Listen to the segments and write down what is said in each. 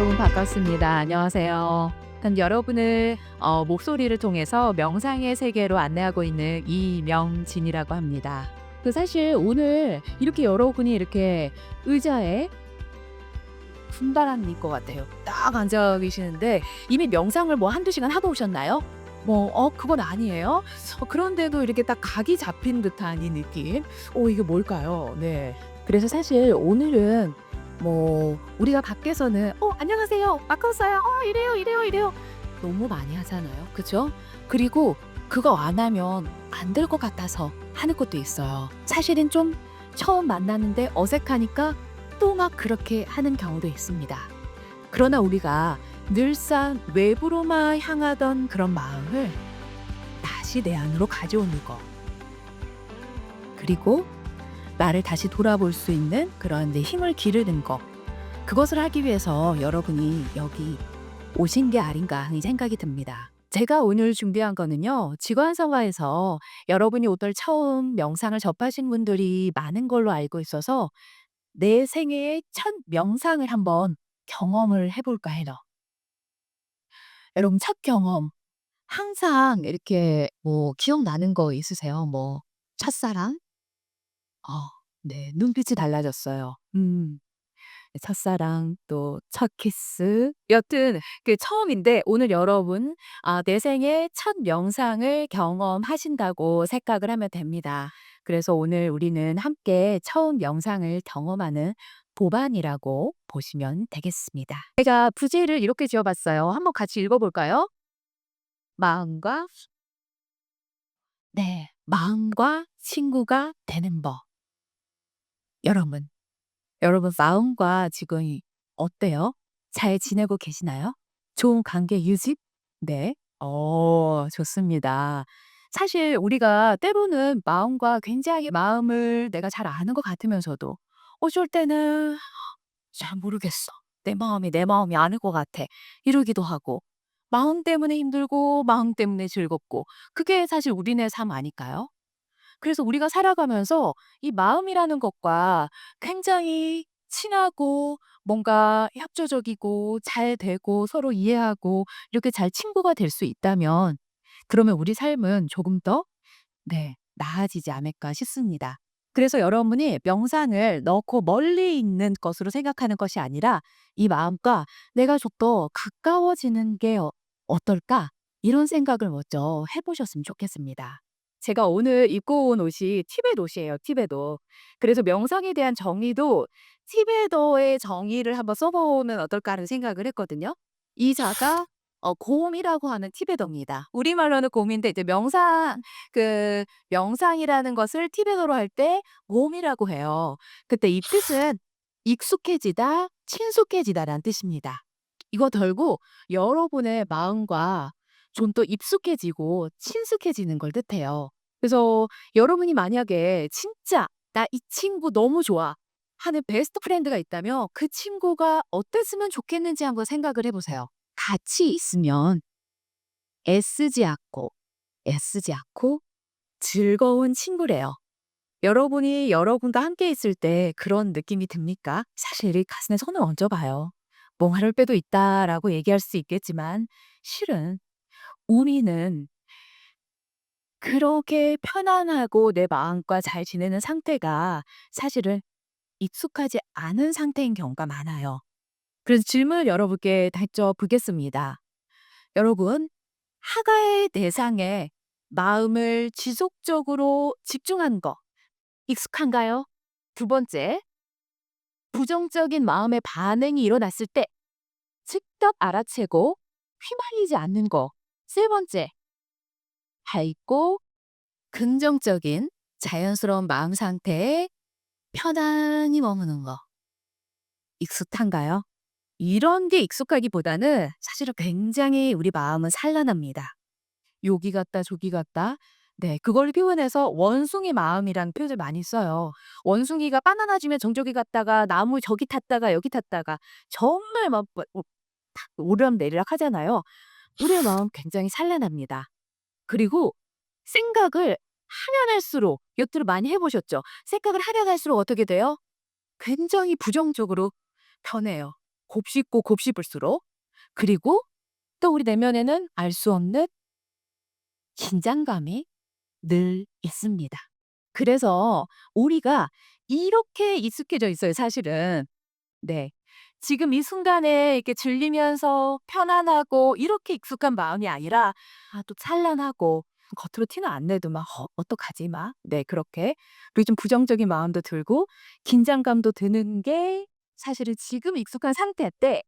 여러분 반갑습니다. 안녕하세요. 여러분을 목소리를 통해서 명상의 세계로 안내하고 있는 이명진이라고 합니다. 사실 오늘 이렇게 여러분이 이렇게 의자에 분발한 것 같아요. 딱 앉아 계시는데 이미 명상을 뭐 한두 시간 하고 오셨나요? 그건 아니에요? 그런데도 이렇게 딱 각이 잡힌 듯한 이 느낌. 이게 뭘까요? 네. 그래서 사실 오늘은 우리가 밖에서는 안녕하세요. 바꿨어요. 이래요, 이래요, 이래요. 너무 많이 하잖아요. 그죠? 그리고 그거 안 하면 안 될 것 같아서 하는 것도 있어요. 사실은 좀 처음 만나는데 어색하니까 또 막 그렇게 하는 경우도 있습니다. 그러나 우리가 늘상 외부로만 향하던 그런 마음을 다시 내 안으로 가져오는 거. 그리고 나를 다시 돌아볼 수 있는 그런 내 힘을 기르는 거. 그것을 하기 위해서 여러분이 여기 오신 게 아닌가 하는 생각이 듭니다. 제가 오늘 준비한 거는요, 직원성화에서 여러분이 오늘 처음 명상을 접하신 분들이 많은 걸로 알고 있어서 내 생애의 첫 명상을 한번 경험을 해볼까 해요. 여러분, 첫 경험, 항상 이렇게 기억나는 거 있으세요? 첫사랑? 어, 네, 눈빛이 달라졌어요. 첫사랑 또 첫 키스. 여튼 처음인데 오늘 여러분 내 생애 첫 명상을 경험하신다고 생각을 하면 됩니다. 그래서 오늘 우리는 함께 처음 명상을 경험하는 도반이라고 보시면 되겠습니다. 제가 부제를 이렇게 지어 봤어요. 한번 같이 읽어 볼까요? 마음과 네. 마음과 친구가 되는 법. 여러분 여러분 마음과 지금 어때요? 잘 지내고 계시나요? 좋은 관계 유지? 네. 좋습니다. 사실 우리가 때로는 마음과 굉장히 마음을 내가 잘 아는 것 같으면서도 어쩔 때는 '잘 모르겠어. 내 마음이 아는 것 같아.' 이러기도 하고 마음 때문에 힘들고 마음 때문에 즐겁고 그게 사실 우리네 삶 아닐까요? 그래서 우리가 살아가면서 이 마음이라는 것과 굉장히 친하고 뭔가 협조적이고 잘 되고 서로 이해하고 이렇게 잘 친구가 될 수 있다면 그러면 우리 삶은 조금 더 네 나아지지 않을까 싶습니다. 그래서 여러분이 명상을 넣고 멀리 있는 것으로 생각하는 것이 아니라 이 마음과 '내가 좀 더 가까워지는 게 어떨까?' 이런 생각을 먼저 해 보셨으면 좋겠습니다. 제가 오늘 입고 온 옷이 티베트 옷이에요, 티베트. 그래서 명상에 대한 정의도 티베트어의 정의를 한번 써 보면 어떨까 하는 생각을 했거든요. 이 자가 곰이라고 하는 티베트어입니다. 우리말로는 곰인데 이제 명상이라는 것을 티베트어로 할 때 곰이라고 해요. 그때 이 뜻은 익숙해지다, 친숙해지다라는 뜻입니다. 이거 덜고 여러분의 마음과 좀 더 익숙해지고 친숙해지는 걸 뜻해요. 그래서 여러분이 만약에 진짜 '나 이 친구 너무 좋아.' 하는 베스트 프렌드가 있다면 그 친구가 어땠으면 좋겠는지 한번 생각을 해 보세요. 같이 있으면 애쓰지 않고 애쓰지 않고 즐거운 친구래요. 여러분이 여러분과 함께 있을 때 그런 느낌이 듭니까? 사실 이 가슴에 손을 얹어 봐요. "멍할 때도 있다."라고 얘기할 수 있겠지만 실은 우리는 그렇게 편안하고 내 마음과 잘 지내는 상태가 사실은 익숙하지 않은 상태인 경우가 많아요. 그래서 질문을 여러분께 던져 보겠습니다. 여러분, 하나의 대상에 마음을 지속적으로 집중하는 거 익숙한가요? 두 번째, 부정적인 마음의 반응이 일어났을 때 즉각 알아채고 휘말리지 않는 거. 세 번째, 밝고 긍정적인 자연스러운 마음 상태에 편안히 머무는 거. 익숙한가요? 이런 게 익숙하기보다는 사실은 굉장히 우리 마음은 산란합니다. 요기 같다 저기 같다. 네, 그걸 표현해서 원숭이 마음이라는 표현을 많이 써요. 원숭이가 바나나 주면 정적이 갔다가 나무 저기 탔다가 여기 탔다가 정말 막 오르락내리락 하잖아요. 우리의 마음 굉장히 산란합니다. 그리고 생각을 하면 할수록 여투를 많이 해 보셨죠? 생각을 하면 할수록 어떻게 돼요? 굉장히 부정적으로 변해요. 곱씹고 곱씹을수록 그리고 또 우리 내면에는 알 수 없는 긴장감이 늘 있습니다. 그래서 우리가 이렇게 익숙해져 있어요, 사실은. 네. 지금 이 순간에 이렇게 즐기면서 편안하고 이렇게 익숙한 마음이 아니라 또 찬란하고 겉으로 티는 안 내도 막 '어떡하지?' 막 네 그렇게 그리고 좀 부정적인 마음도 들고 긴장감도 드는 게 사실은 지금 익숙한 상태 때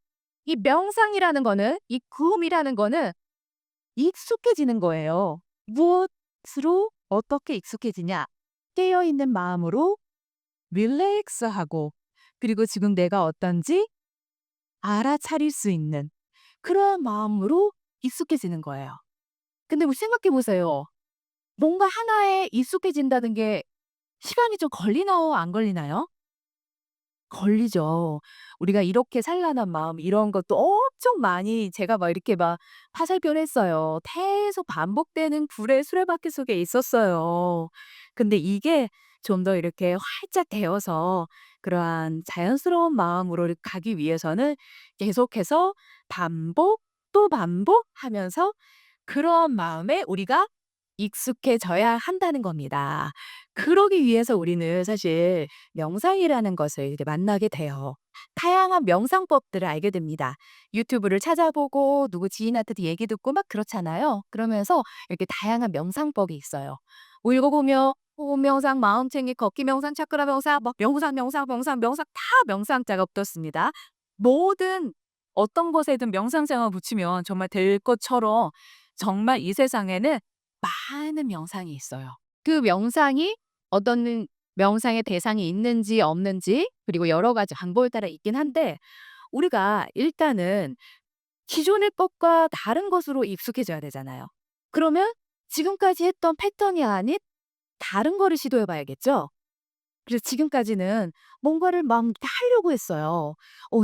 이 명상이라는 거는 이 구음이라는 거는 익숙해지는 거예요. 무엇으로 어떻게 익숙해지냐? 깨어 있는 마음으로 릴렉스하고 그리고 지금 내가 어떤지 알아차릴 수 있는 그런 마음으로 익숙해지는 거예요. 근데 우리 생각해 보세요. 뭔가 하나에 익숙해진다는 게 시간이 좀 걸리나요? 안 걸리나요? 걸리죠. 우리가 이렇게 산란한 마음 이런 것도 엄청 많이 제가 막 이렇게 막 화살표했어요. 계속 반복되는 불의 수레바퀴 속에 있었어요. 근데 이게 좀 더 이렇게 활짝 되어서 그러한 자연스러운 마음으로 가기 위해서는 계속해서 반복 또 반복하면서 그런 마음에 우리가 익숙해져야 한다는 겁니다. 그러기 위해서 우리는 사실 명상이라는 것을 이제 만나게 돼요. 다양한 명상법들을 알게 됩니다. 유튜브를 찾아보고 누구 지인한테도 얘기 듣고 막 그렇잖아요. 그러면서 이렇게 다양한 명상법이 있어요. 뭐 읽어보면 호흡 명상, 마음챙기, 걷기 명상, 차크라 명상, 막 명상 다 명상자가 붙었습니다. 모든 어떤 것에든 명상자만 붙이면 정말 될 것처럼 정말 이 세상에는 많은 명상이 있어요. 그 명상이 어떤 명상의 대상이 있는지 없는지 그리고 여러 가지 방법에 따라 있긴 한데 우리가 일단은 기존의 법과 다른 것으로 익숙해져야 되잖아요. 그러면 지금까지 했던 패턴이 아닌 다른 거를 시도해 봐야겠죠? 그래서 지금까지는 뭔가를 막 이렇게 하려고 했어요.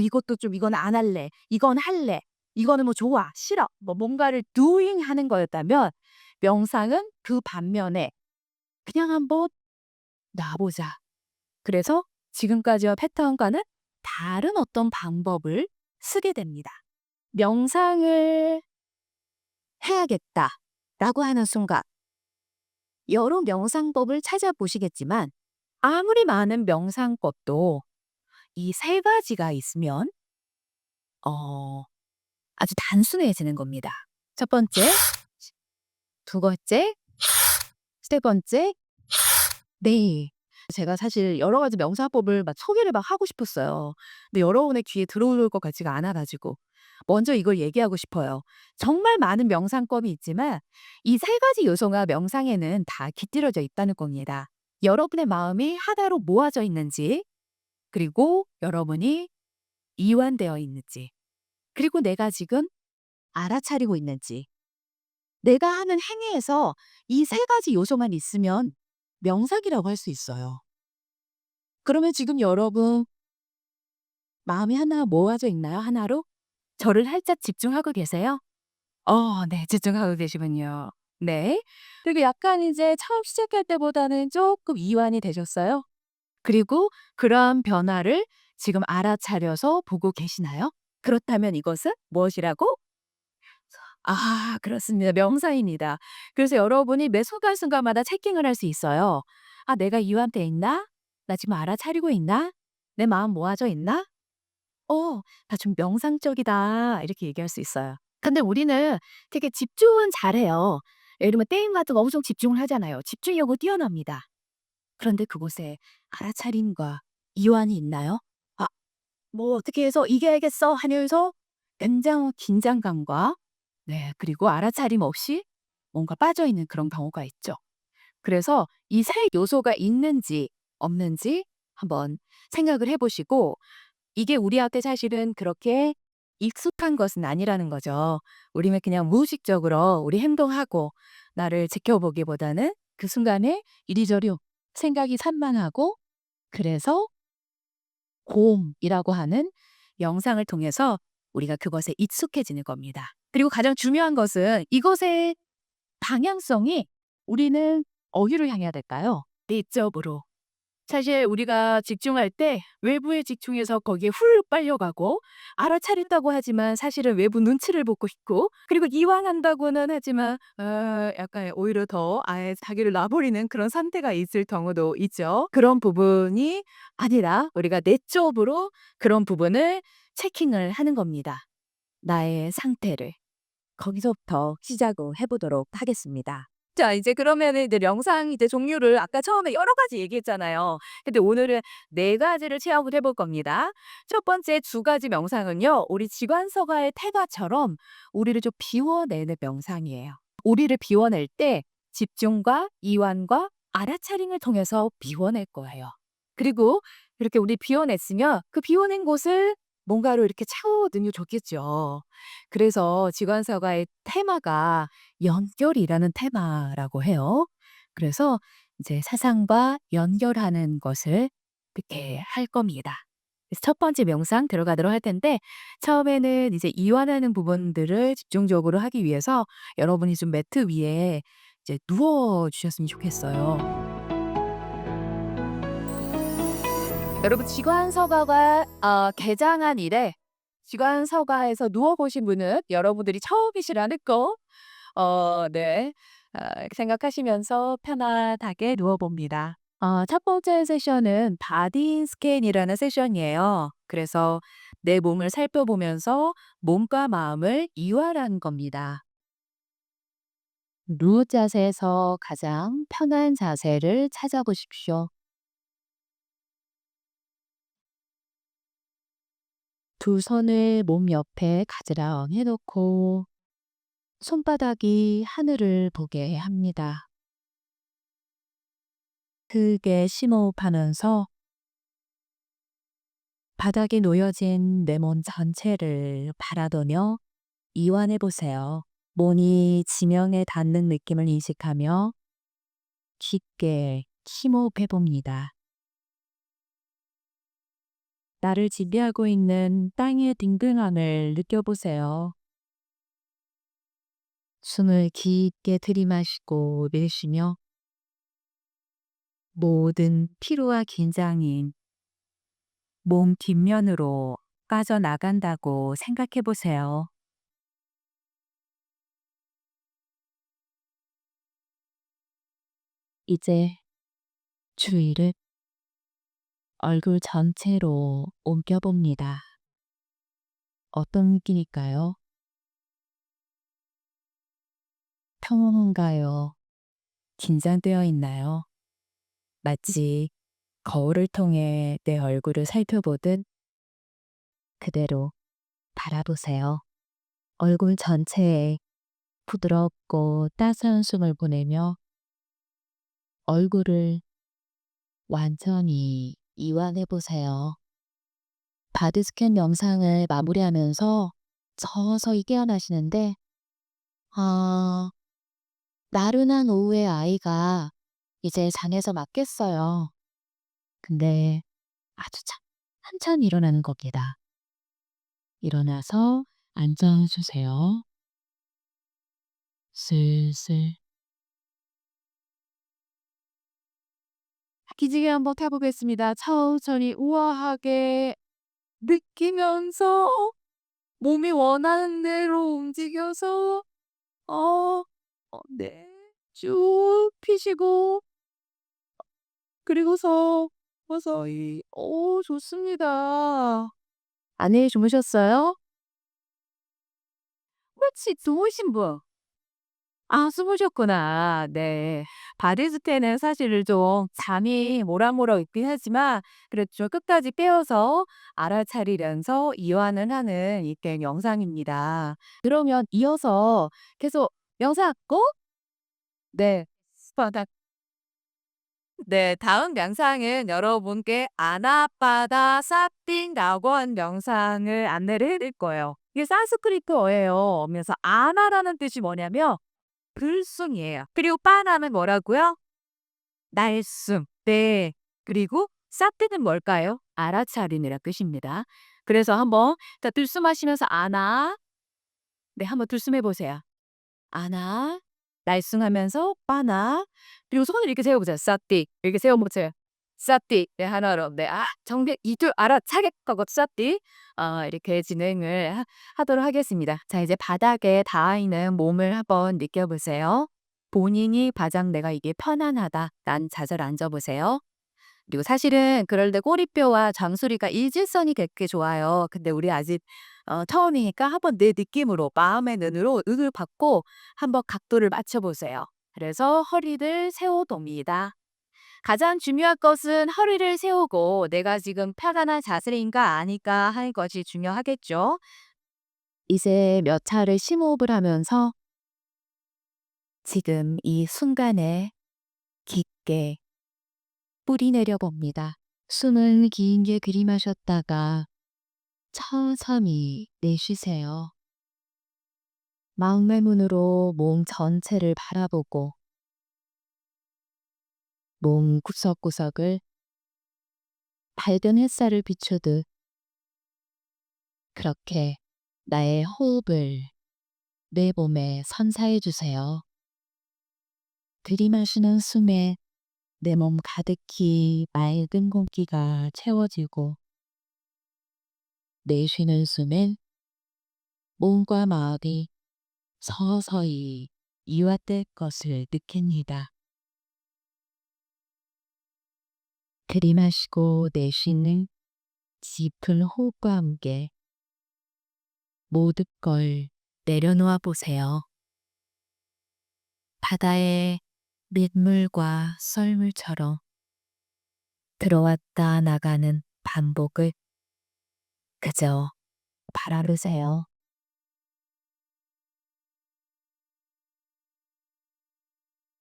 이것도 좀 이건 안 할래. 이건 할래. 이거는 뭐 좋아. 싫어. 뭐 뭔가를 doing 하는 거였다면 명상은 그 반면에 그냥 한번 놔 보자. 그래서 지금까지와 패턴과는 다른 어떤 방법을 쓰게 됩니다. '명상을 해야겠다.'라고 하는 순간 여러 명상법을 찾아보시겠지만 아무리 많은 명상법도 이 세 가지가 있으면 어 아주 단순해지는 겁니다. 첫 번째, 두 번째, 세 번째 네. 제가 사실 여러 가지 명상법을 막 소개를 막 하고 싶었어요. 근데 여러분의 귀에 들어올 것 같지가 않아 가지고 먼저 이걸 얘기하고 싶어요. 정말 많은 명상법이 있지만 이 세 가지 요소가 명상에는 다 깃들여져 있다는 겁니다. 여러분의 마음이 하나로 모아져 있는지 그리고 여러분이 이완되어 있는지 그리고 내가 지금 알아차리고 있는지 내가 하는 행위에서 이 세 가지 요소만 있으면 명상이라고 할 수 있어요. 그러면 지금 여러분 마음이 하나 모아져 있나요? 하나로? 저를 살짝 집중하고 계세요? 네. 집중하고 계시군요. 네. 그리고 약간 이제 처음 시작할 때보다는 쪼끔 이완이 되셨어요? 그리고 그러한 변화를 지금 알아차려서 보고 계시나요? 그렇다면 이것은 무엇이라고? 그렇습니다. 명상입니다. 그래서 여러분이 매 순간순간마다 체킹을 할 수 있어요. '아 내가 이완돼 있나? 나 지금 알아차리고 있나? 내 마음 모아져 있나? 나 좀 명상적이다.' 이렇게 얘기할 수 있어요. 근데 우리는 되게 집중은 잘해요. 예를 들면 게임 같은 거 엄청 집중을 하잖아요. 집중력은 뛰어납니다. 그런데 그곳에 알아차림과 이완이 있나요? '아 뭐 어떻게 해서 이겨야겠어.' 하면서 굉장한 긴장감과 네 그리고 알아차림 없이 뭔가 빠져있는 그런 경우가 있죠. 그래서 이 세 요소가 있는지 없는지 한번 생각을 해 보시고 이게 우리한테 사실은 그렇게 익숙한 것은 아니라는 거죠. 우리는 그냥 무의식적으로 우리 행동하고 나를 지켜보기보다는 그 순간에 이리저리 생각이 산만하고 그래서 고음이라고 하는 영상을 통해서 우리가 그것에 익숙해지는 겁니다. 그리고 가장 중요한 것은 이것의 방향성이 우리는 어디로 향해야 될까요? 내적으로. 사실 우리가 집중할 때 외부에 집중해서 거기에 훌 빨려가고 알아차린다고 하지만 사실은 외부 눈치를 보고 있고 그리고 이완한다고는 하지만 약간 오히려 더 아예 자기를 놔버리는 그런 상태가 있을 경우도 있죠. 그런 부분이 아니라 우리가 내적으로 그런 부분을 체킹을 하는 겁니다. 나의 상태를. 거기서부터 시작을 해 보도록 하겠습니다. 자 이제 그러면은 이제 명상 이제 종류를 아까 처음에 여러 가지 얘기했잖아요. 근데 오늘은 4 가지를 체험을 해볼 겁니다. 첫 번째 2 가지 명상은요. 우리 지관서가의 태가처럼 우리를 좀 비워내는 명상이에요. 우리를 비워낼 때 집중과 이완과 알아차림을 통해서 비워낼 거예요. 그리고 이렇게 우리 비워냈으면 그 비워낸 곳을 뭔가로 이렇게 채워넣으면 좋겠죠. 그래서 지관서가의 테마가 연결이라는 테마라고 해요. 그래서 이제 사상과 연결하는 것을 이렇게 할 겁니다. 그래서 첫 번째 명상 들어가도록 할 텐데 처음에는 이제 이완하는 부분들을 집중적으로 하기 위해서 여러분이 좀 매트 위에 이제 누워 주셨으면 좋겠어요. 여러분 지관서가가 개장한 이래 지관서가에서 누워 보신 분은 여러분들이 처음이시라는 거 네. 생각하시면서 편안하게 누워 봅니다. 첫 번째 세션은 바디 스캔이라는 세션이에요. 그래서 내 몸을 살펴보면서 몸과 마음을 이완하는 겁니다. 누워 자세에서 가장 편한 자세를 찾아보십시오. 두 손을 몸 옆에 가지랑 해 놓고 손바닥이 하늘을 보게 합니다. 크게 심호흡하면서 바닥에 놓여진 내 몸 전체를 바라보며 이완해 보세요. 몸이 지면에 닿는 느낌을 인식하며 깊게 심호흡해 봅니다. 나를 지배하고 있는 땅의 든든함을 느껴보세요. 숨을 깊게 들이마시고 내쉬며 모든 피로와 긴장이 몸 뒷면으로 빠져나간다고 생각해 보세요. 이제 주의를 얼굴 전체로 옮겨봅니다. 어떤 느낌일까요? 평온한가요? 긴장되어 있나요? 마치 거울을 통해 내 얼굴을 살펴보듯 그대로 바라보세요. 얼굴 전체에 부드럽고 따스한 숨을 보내며 얼굴을 완전히 이완해 보세요. 바디 스캔 명상을 마무리하면서 서서히 깨어나시는데, 아, 나른한 오후에 아이가 이제 장에서 맞겠어요. 근데 아주 천천히 일어나는 겁니다. 일어나서 앉아주세요. 슬슬. 기지개 한번 타보겠습니다. 천천히 우아하게 느끼면서 몸이 원하는 대로 움직여서 어, 네. 쭉 피시고 그리고서 서서히 좋습니다. 안에 주무셨어요? 혹시 주무신 분? 주무셨구나. 네. 바디스테는 사실 좀 잠이 모락모락 있긴 하지만 그래도 좀 끝까지 깨어서 알아차리면서 이완을 하는 이게 명상입니다. 그러면 이어서 계속 명상 꼭 네. 바닥 네. 다음 명상은 여러분께 아나파다 사핑라고 한 명상을 안내를 해 드릴 거예요. 이게 산스크리트어예요. 그래서 아나라는 뜻이 뭐냐면 들숨이에요. 그리고 빠나는 뭐라고요? 날숨. 네. 그리고 사트는 뭘까요? 알아차림이란 뜻입니다. 그래서 한번 자 들숨하시면서 아나. 네 한번 들숨해 보세요. 아나. 날숨하면서 빠나. 그리고 손을 이렇게 세워 보세요. 사띠. 이렇게 세워 보세요. 쌉디 네 하나로 네 정말 이 줄 알아차겠다고 쌉디 이렇게 진행을 하도록 하겠습니다. 자 이제 바닥에 닿아 있는 몸을 한번 느껴 보세요. 본인이 가장 '내가 이게 편안하다.' 난 자세로 앉아 보세요. 그리고 사실은 그럴 때 꼬리뼈와 잠수리가 일직선이 되게 좋아요. 근데 우리 아직 처음이니까 한번 내 느낌으로 마음의 눈으로 눈을 받고 한번 각도를 맞춰 보세요. 그래서 허리를 세워 봅니다. 가장 중요한 것은 허리를 세우고 내가 지금 편안한 자세인가 아닌가 하는 것이 중요하겠죠. 이제 몇 차례 심호흡을 하면서 지금 이 순간에 깊게 뿌리 내려 봅니다. 숨을 길게 들이마셨다가 천천히 내쉬세요. 마음의 문으로 몸 전체를 바라보고 몸 구석구석을 밝은 햇살을 비추듯 그렇게 나의 호흡을 내 몸에 선사해 주세요. 들이마시는 숨에 내 몸 가득히 맑은 공기가 채워지고 내쉬는 숨엔 몸과 마음이 서서히 이완될 것을 느낍니다. 들이마시고 내쉬는 깊은 호흡과 함께 모든 걸 내려놓아 보세요. 바다의 민물과 썰물처럼 들어왔다 나가는 반복을 그저 바라보세요.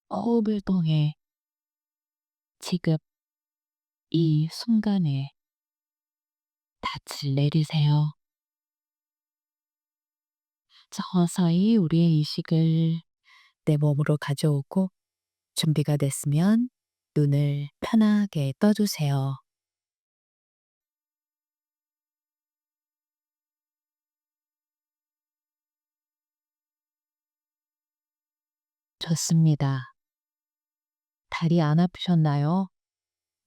호흡을 통해 지금 이 순간에 닻을 내리세요. 서서히 우리의 의식을 내 몸으로 가져오고 준비가 됐으면 눈을 편하게 떠주세요. 좋습니다. 다리 안 아프셨나요?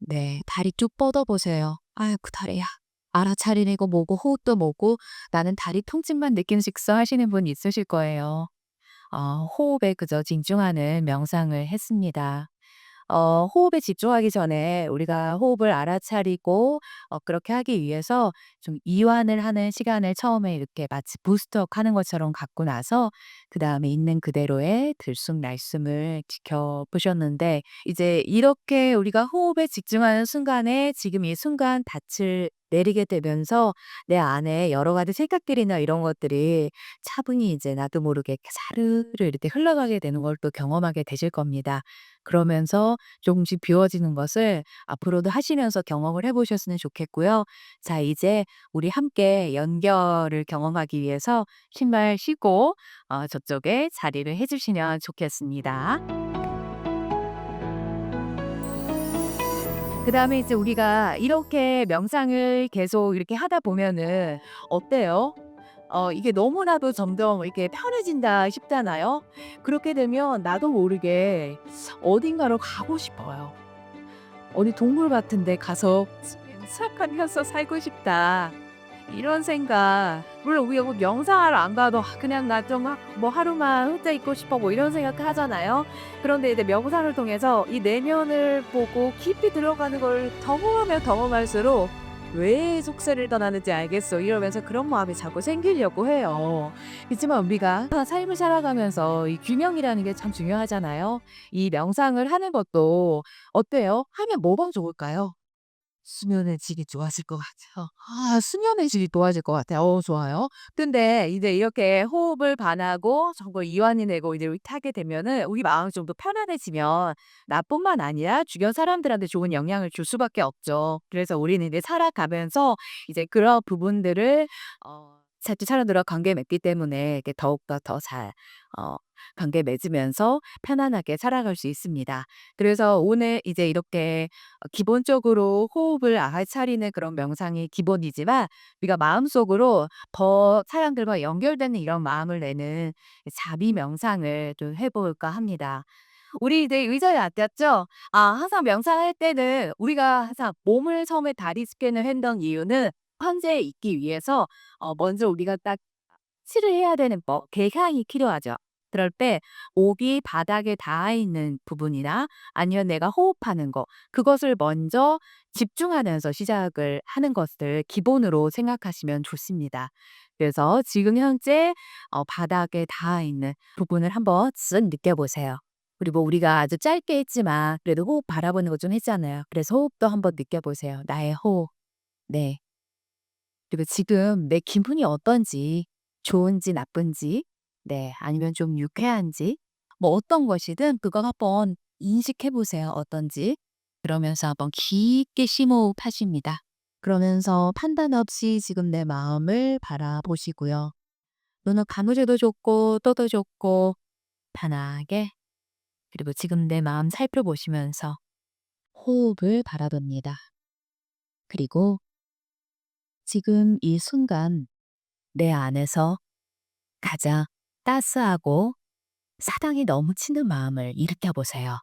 네, 다리 쭉 뻗어 보세요. 아이고 다리야. 알아차리고 뭐고 호흡도 뭐고 나는 다리 통증만 느끼면서 하시는 분 있으실 거예요. 호흡에 그저 집중하는 명상을 했습니다. 호흡에 집중하기 전에 우리가 호흡을 알아차리고 그렇게 하기 위해서 좀 이완을 하는 시간을 처음에 이렇게 마치 부스트업 하는 것처럼 갖고 나서 그다음에 있는 그대로의 들숨날숨을 지켜보셨는데 이제 이렇게 우리가 호흡에 집중하는 순간에 지금 이 순간 닻을 내리게 되면서 내 안에 여러 가지 생각들이나 이런 것들이 차분히 이제 나도 모르게 사르르 이렇게 흘러가게 되는 걸 또 경험하게 되실 겁니다. 그러면서 조금씩 비워지는 것을 앞으로도 하시면서 경험을 해 보셨으면 좋겠고요. 자 이제 우리 함께 연결을 경험하기 위해서 신발 신고 저쪽에 자리를 해 주시면 좋겠습니다. 그다음에 이제 우리가 이렇게 명상을 계속 이렇게 하다 보면은 어때요? 이게 너무나도 점점 이렇게 편해진다 싶잖아요. 그렇게 되면 나도 모르게 어딘가로 가고 싶어요. 어디 동굴 같은 데 가서 싹하면서 살고 싶다. 이런 생각. 물론 우리가 뭐 명상하러 안 가도 '그냥 나 좀 뭐 하루만 혼자 있고 싶어.' 뭐 이런 생각 하잖아요. 그런데 이제 명상을 통해서 이 내면을 보고 깊이 들어가는 걸 경험하면 경험할수록 '왜 속세를 떠나는지 알겠어.' 이러면서 그런 마음이 자꾸 생기려고 해요. 그렇지만 우리가 삶을 살아가면서 이 균형이라는 게 참 중요하잖아요. 이 명상을 하는 것도 어때요? 하면 뭐가 좋을까요? 수면의 질이 좋아질 것 같아요. 수면의 질이 좋아질 것 같아요. 좋아요. 근데 이제 이렇게 호흡을 반하고 정말 이완이 되고 이제 이렇게 하게 되면은 우리 마음이 좀 더 편안해지면 나뿐만 아니라 주변 사람들한테 좋은 영향을 줄 수밖에 없죠. 그래서 우리는 이제 살아가면서 이제 그런 부분들을 자주 사람들과 관계 맺기 때문에 이렇게 더욱더 더 잘 어 관계 맺으면서 편안하게 살아갈 수 있습니다. 그래서 오늘 이제 이렇게 기본적으로 호흡을 알아차리는 그런 명상이 기본이지만 우리가 마음속으로 더 사람들과 연결되는 이런 마음을 내는 자비 명상을 좀 해 볼까 합니다. 우리 이제 의자에 앉았죠? 항상 명상할 때는 우리가 항상 몸을 처음에 다리 스캔을 했던 이유는 현재에 있기 위해서 먼저 우리가 딱 치를 해야 되는 개향이 필요하죠. 그럴 때 목이 바닥에 닿아 있는 부분이나 아니면 내가 호흡하는 거 그것을 먼저 집중하면서 시작을 하는 것을 기본으로 생각하시면 좋습니다. 그래서 지금 현재 바닥에 닿아 있는 부분을 한번 쓱 느껴보세요. 그리고 우리가 아주 짧게 했지만 그래도 호흡 바라보는 거 좀 했잖아요. 그래서 호흡도 한번 느껴보세요. 나의 호흡. 네. 그리고 지금 내 기분이 어떤지, 좋은지 나쁜지, 네, 아니면 좀 유쾌한지, 뭐 어떤 것이든 그거 한번 인식해 보세요. 어떤지. 그러면서 한번 깊게 심호흡하십니다. 그러면서 판단 없이 지금 내 마음을 바라보시고요. 눈을 감으셔도 좋고, 떠도 좋고, 편하게. 그리고 지금 내 마음 살펴보시면서 호흡을 바라봅니다. 그리고 지금 이 순간 내 안에서 가장 따스하고 사랑이 넘치는 마음을 일으켜 보세요.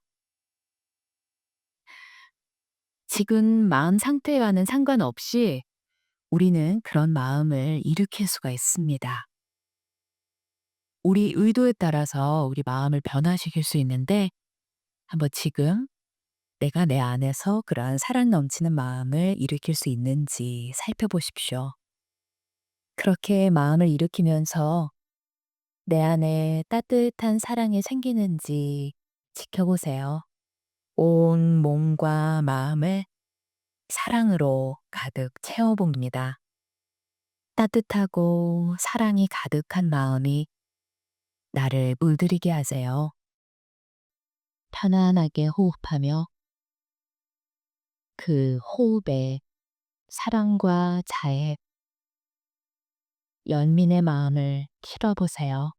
지금 마음 상태와는 상관없이 우리는 그런 마음을 일으킬 수가 있습니다. 우리 의도에 따라서 우리 마음을 변화시킬 수 있는데 한번 지금 내가 내 안에서 그러한 사랑 넘치는 마음을 일으킬 수 있는지 살펴보십시오. 그렇게 마음을 일으키면서 내 안에 따뜻한 사랑이 생기는지 지켜보세요. 온 몸과 마음을 사랑으로 가득 채워봅니다. 따뜻하고 사랑이 가득한 마음이 나를 물들이게 하세요. 편안하게 호흡하며 그 호흡에 사랑과 자애, 연민의 마음을 실어보세요.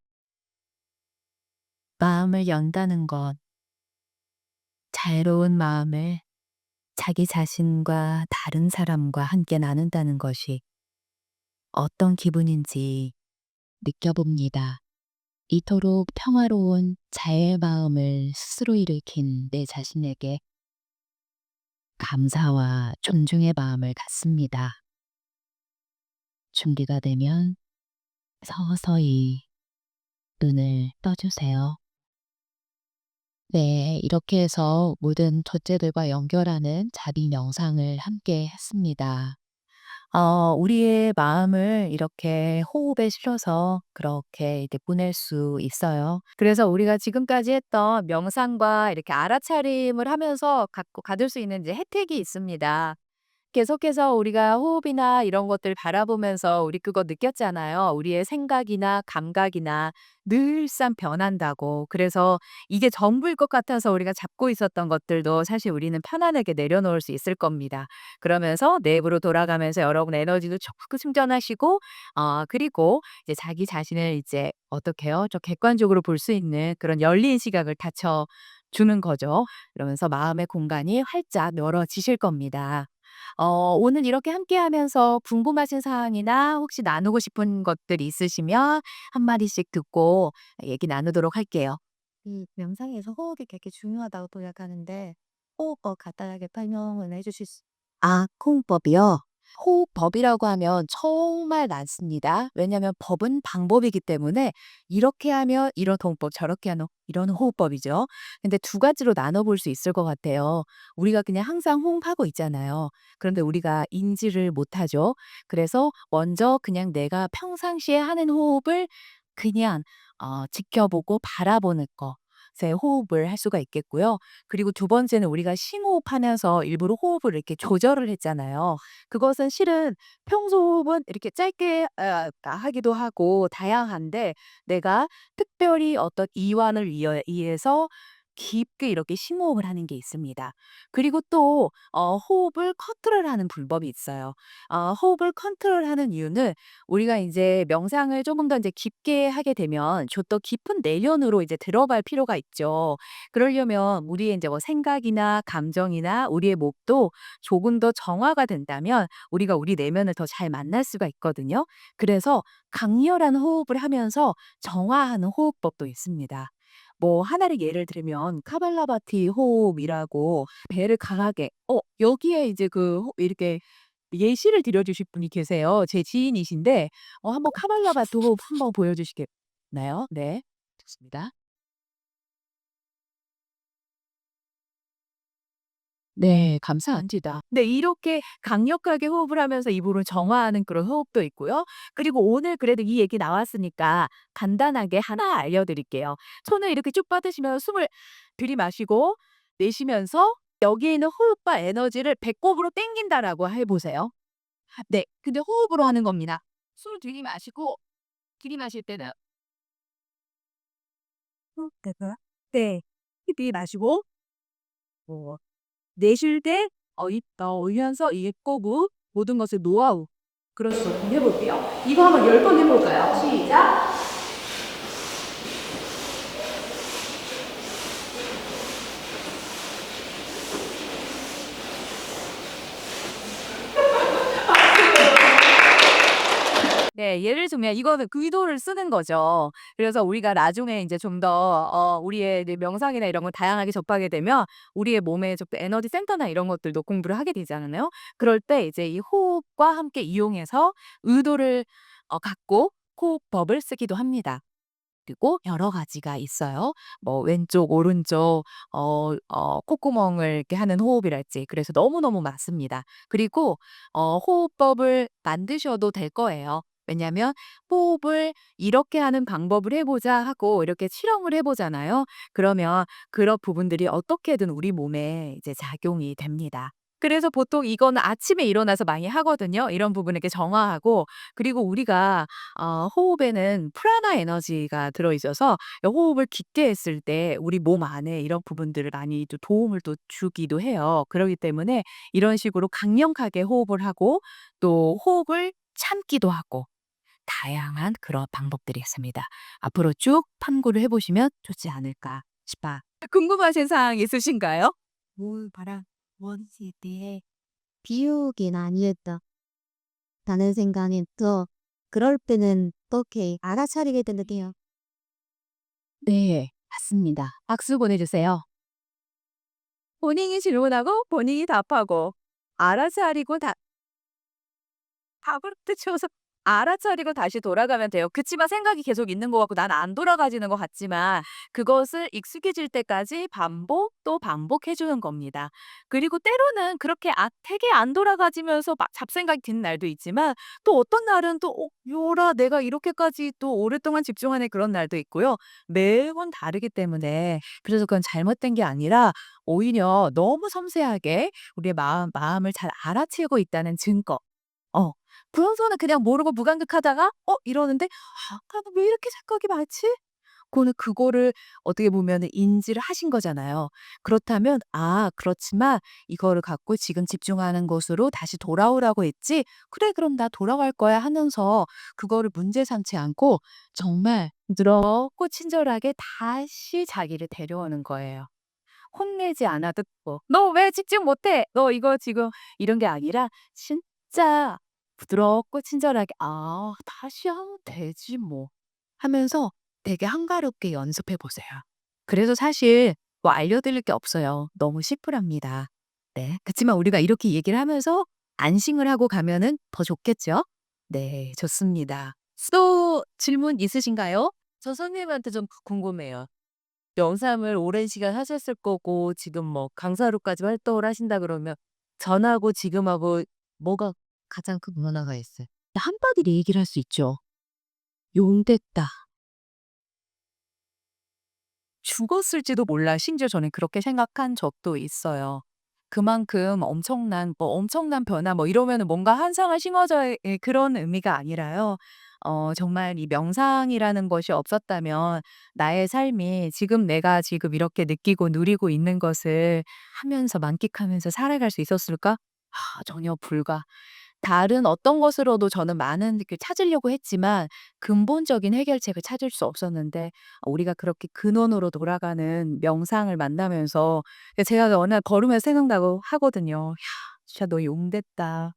마음을 연다는 것, 자애로운 마음을 자기 자신과 다른 사람과 함께 나눈다는 것이 어떤 기분인지 느껴봅니다. 이토록 평화로운 자애의 마음을 스스로 일으킨 내 자신에게 감사와 존중의 마음을 갖습니다. 준비가 되면 서서히 눈을 떠주세요. 네, 이렇게 해서 모든 존재들과 연결하는 자비 명상을 함께 했습니다. 우리의 마음을 이렇게 호흡에 실어서 그렇게 이제 보낼 수 있어요. 그래서 우리가 지금까지 했던 명상과 이렇게 알아차림을 하면서 갖고 가질 수 있는 이제 혜택이 있습니다. 계속해서 우리가 호흡이나 이런 것들 바라보면서 우리 그거 느꼈잖아요. 우리의 생각이나 감각이나 늘상 변한다고. 그래서 이게 전부일 것 같아서 우리가 잡고 있었던 것들도 사실 우리는 편안하게 내려놓을 수 있을 겁니다. 그러면서 내부로 돌아가면서 여러분 에너지도 쭉 충전하시고 그리고 이제 자기 자신을 이제 어떻게 해요? 좀 객관적으로 볼 수 있는 그런 열린 시각을 닫혀 주는 거죠. 그러면서 마음의 공간이 활짝 열어지실 겁니다. 오늘 이렇게 함께하면서 궁금하신 사항이나 혹시 나누고 싶은 것들 있으시면 한 마디씩 듣고 얘기 나누도록 할게요. 명상에서 호흡이 되게 중요하다고 생각하는데 호흡법 간단하게 설명을 해 주실 수. 호흡법이요? 호흡법이라고 하면 정말 많습니다. 왜냐하면 법은 방법이기 때문에 이렇게 하면 이런 호흡법, 저렇게 하면 이런 호흡법이죠. 근데 두 가지로 나눠 볼 수 있을 것 같아요. 우리가 그냥 항상 호흡하고 있잖아요. 그런데 우리가 인지를 못하죠. 그래서 먼저 그냥 내가 평상시에 하는 호흡을 그냥 지켜보고 바라보는 거. 제 호흡을 할 수가 있겠고요. 그리고 두 번째는 우리가 심호흡하면서 일부러 호흡을 이렇게 조절을 했잖아요. 그것은 실은 평소 호흡은 이렇게 짧게 하기도 하고 다양한데 내가 특별히 어떤 이완을 위해서 깊게 이렇게 심호흡을 하는 게 있습니다. 그리고 또 호흡을 컨트롤하는 방법이 있어요. 호흡을 컨트롤하는 이유는 우리가 이제 명상을 조금 더 이제 깊게 하게 되면 좀 더 깊은 내면으로 이제 들어갈 필요가 있죠. 그러려면 우리의 이제 뭐 생각이나 감정이나 우리의 목도 조금 더 정화가 된다면 우리가 우리 내면을 더 잘 만날 수가 있거든요. 그래서 강렬한 호흡을 하면서 정화하는 호흡법도 있습니다. 뭐 하나를 예를 들면 카발라바티 호흡이라고 배를 강하게 여기에 이제 이렇게 예시를 들어 주실 분이 계세요. 제 지인이신데 한번 카발라바티 호흡 한번 보여 주시겠나요? 네. 좋습니다. 네. 감사합니다. 네. 이렇게 강력하게 호흡을 하면서 입으로 정화하는 그런 호흡도 있고요. 그리고 오늘 그래도 이 얘기 나왔으니까 간단하게 하나 알려 드릴게요. 손을 이렇게 쭉 뻗으시면 숨을 들이마시고 내쉬면서 여기에 있는 호흡과 에너지를 배꼽으로 당긴다라고 해 보세요. 네. 근데 호흡으로 하는 겁니다. 숨을 들이마시고 들이마실 때는 내가 네. 들이마시고 뭐 내쉴 때 입 넣으면서 이게 꼬부 모든 것을 노하우 그렇죠. 해 볼게요. 이거 한번 10번 해 볼까요? 시작. 네. 예를 들면 이거는 그 의도를 쓰는 거죠. 그래서 우리가 나중에 인제 좀 더 우리의 이제 명상이나 이런 걸 다양하게 접하게 되면 우리의 몸에 좀 에너지 센터나 이런 것들도 공부를 하게 되잖아요. 그럴 때 이제 이 호흡과 함께 이용해서 의도를 갖고 호흡법을 쓰기도 합니다. 그리고 여러 가지가 있어요. 뭐 왼쪽, 오른쪽 콧구멍을 이렇게 하는 호흡이랄지 그래서 너무너무 많습니다. 그리고 호흡법을 만드셔도 될 거예요. 왜냐하면 호흡을 이렇게 하는 방법을 해 보자 하고 이렇게 실험을 해 보잖아요. 그러면 그런 부분들이 어떻게든 우리 몸에 이제 작용이 됩니다. 그래서 보통 이거는 아침에 일어나서 많이 하거든요. 이런 부분을 이렇게 정화하고 그리고 우리가 호흡에는 프라나 에너지가 들어 있어서 호흡을 깊게 했을 때 우리 몸 안에 이런 부분들을 많이 또 도움을 또 주기도 해요. 그러기 때문에 이런 식으로 강력하게 호흡을 하고 또 호흡을 참기도 하고 다양한 그런 방법들이 있습니다. 앞으로 쭉 탐구를 해 보시면 좋지 않을까 싶어요. 궁금하신 사항 있으신가요? 뭘 바라 원시에 대해 비우긴 아니었다. 다는 생각이 또 그럴 때는 어떻게 알아차리게 되는데요. 네. 맞습니다. 박수 보내주세요. 본인이 질문하고 본인이 답하고 알아차리고 답을 주셔서 알아차리고 다시 돌아가면 돼요. 그치만 생각이 계속 있는 것 같고 난 안 돌아가지는 것 같지만 그것을 익숙해질 때까지 반복 또 반복해 주는 겁니다. 그리고 때로는 그렇게 되게 안 돌아가지면서 막 잡생각이 드는 날도 있지만 또 어떤 날은 또 '요라 내가 이렇게까지 또 오랫동안 집중하네.' 그런 날도 있고요. 매번 다르기 때문에 그래서 그건 잘못된 게 아니라 오히려 너무 섬세하게 우리의 마음을 잘 알아채고 있다는 증거. 어. 부영서는 그냥 모르고 무감각하다가 이러는데 '아 나는 왜 이렇게 생각이 많지?' 그거를 어떻게 보면은 인지를 하신 거잖아요. 그렇다면 '아 그렇지만 이거를 갖고 지금 집중하는 곳으로 다시 돌아오라고 했지? 그래 그럼 나 돌아갈 거야.' 하면서 그거를 문제 삼지 않고 정말 부드럽고 친절하게 다시 자기를 데려오는 거예요. 혼내지 않아도 "너 왜 집중 못 해? 너 이거 지금" 이런 게 아니라 진짜 부드럽고 친절하게 "아 다시 하면 되지 뭐." 하면서 되게 한가롭게 연습해 보세요. 그래서 사실 뭐 알려드릴 게 없어요. 너무 심플합니다. 네. 그치만 우리가 이렇게 얘기를 하면서 안심을 하고 가면은 더 좋겠죠? 네. 좋습니다. 또 질문 있으신가요? 저 선생님한테 좀 궁금해요. 명상을 오랜 시간 하셨을 거고 지금 뭐 강사로까지 활동을 하신다 그러면 전하고 지금하고 뭐가 가장 큰 변화가 있어요? 한마디로 얘기를 할 수 있죠. "용됐다. 죽었을지도 몰라." 심지어 저는 그렇게 생각한 적도 있어요. 그만큼 엄청난 변화 이러면은 뭔가 한상을 심어져의 그런 의미가 아니라요. 정말 이 명상이라는 것이 없었다면 나의 삶이 지금 내가 지금 이렇게 느끼고 누리고 있는 것을 하면서 만끽하면서 살아갈 수 있었을까? 전혀 불가. 다른 어떤 것으로도 저는 많은 그 찾으려고 했지만 근본적인 해결책을 찾을 수 없었는데 우리가 그렇게 근원으로 돌아가는 명상을 만나면서 제가 어느 날 걸으면서 생각나고 하거든요. '야 진짜 너 용됐다.'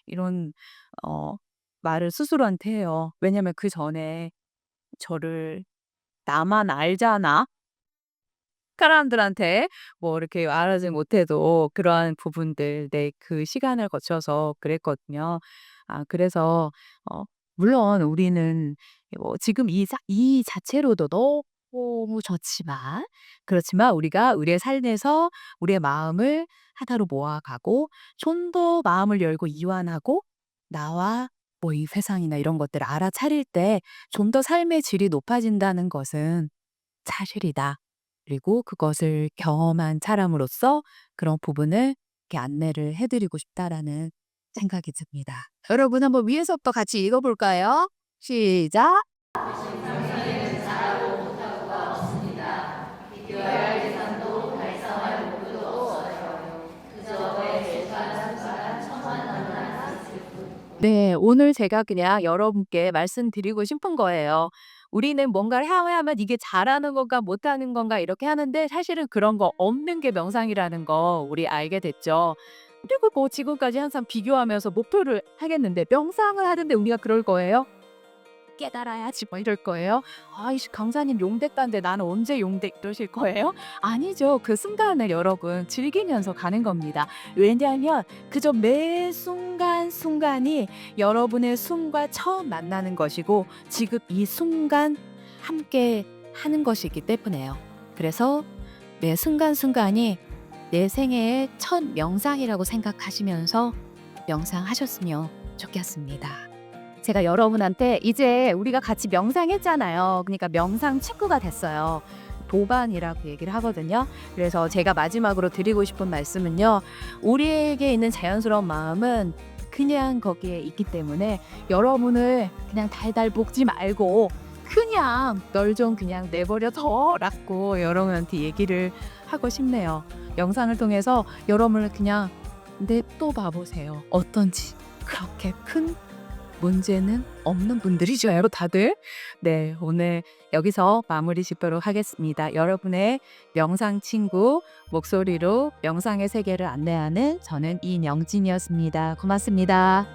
이런 어 말을 스스로한테 해요. 왜냐면 그전에 저를 '나만 알잖아.' 사람들한테 뭐 이렇게 말하지 못해도 그러한 부분들 그 시간을 거쳐서 그랬거든요. 그래서 어 물론 우리는 뭐 지금 이 자체로도 너무 좋지만 그렇지만 우리의 삶에서 우리의 마음을 하나로 모아가고 좀 더 마음을 열고 이완하고 나와 뭐 이 세상이나 이런 것들을 알아차릴 때 좀 더 삶의 질이 높아진다는 것은 사실이다. 그리고 그것을 경험한 사람으로서 그런 부분을 이렇게 안내를 해 드리고 싶다라는 생각이 듭니다. 여러분 한번 위에서부터 같이 읽어 볼까요? 시작. 네. 오늘 제가 그냥 여러분께 말씀드리고 싶은 거예요. 우리는 뭔가를 하면 이게 잘하는 건가 못하는 건가 이렇게 하는데 사실은 그런 거 없는 게 명상이라는 거 우리 알게 됐죠. 그리고 뭐 지금까지 항상 비교하면서 목표를 하겠는데 명상을 하는데 우리가 그럴 거예요? 깨달아야지 뭐 이럴 거예요? "아이씨 강사님 용 됐다는데 나는 언제 용 돼?" 이러실 거예요? 아니죠. 그 순간을 여러분 즐기면서 가는 겁니다. 왜냐하면 그저 매 순간순간이 여러분의 숨과 처음 만나는 것이고 지금 이 순간 함께 하는 것이기 때문에요. 그래서 매 순간순간이 내 생애의 첫 명상이라고 생각하시면서 명상하셨으면 좋겠습니다. 제가 여러분한테 이제 우리가 같이 명상했잖아요. 그러니까 명상 친구가 됐어요. 도반이라고 얘기를 하거든요. 그래서 제가 마지막으로 드리고 싶은 말씀은요. 우리에게 있는 자연스러운 마음은 그냥 거기에 있기 때문에 여러분을 그냥 달달 볶지 말고 그냥 널 좀 그냥 내버려 둬라고 여러분한테 얘기를 하고 싶네요. 영상을 통해서 여러분을 그냥 냅둬 봐 보세요. 어떤지. 그렇게 큰 문제는 없는 분들이죠, 다들. 네, 오늘 여기서 마무리 짓도록 하겠습니다. 여러분의 명상 친구 목소리로 명상의 세계를 안내하는 저는 이명진이었습니다. 고맙습니다.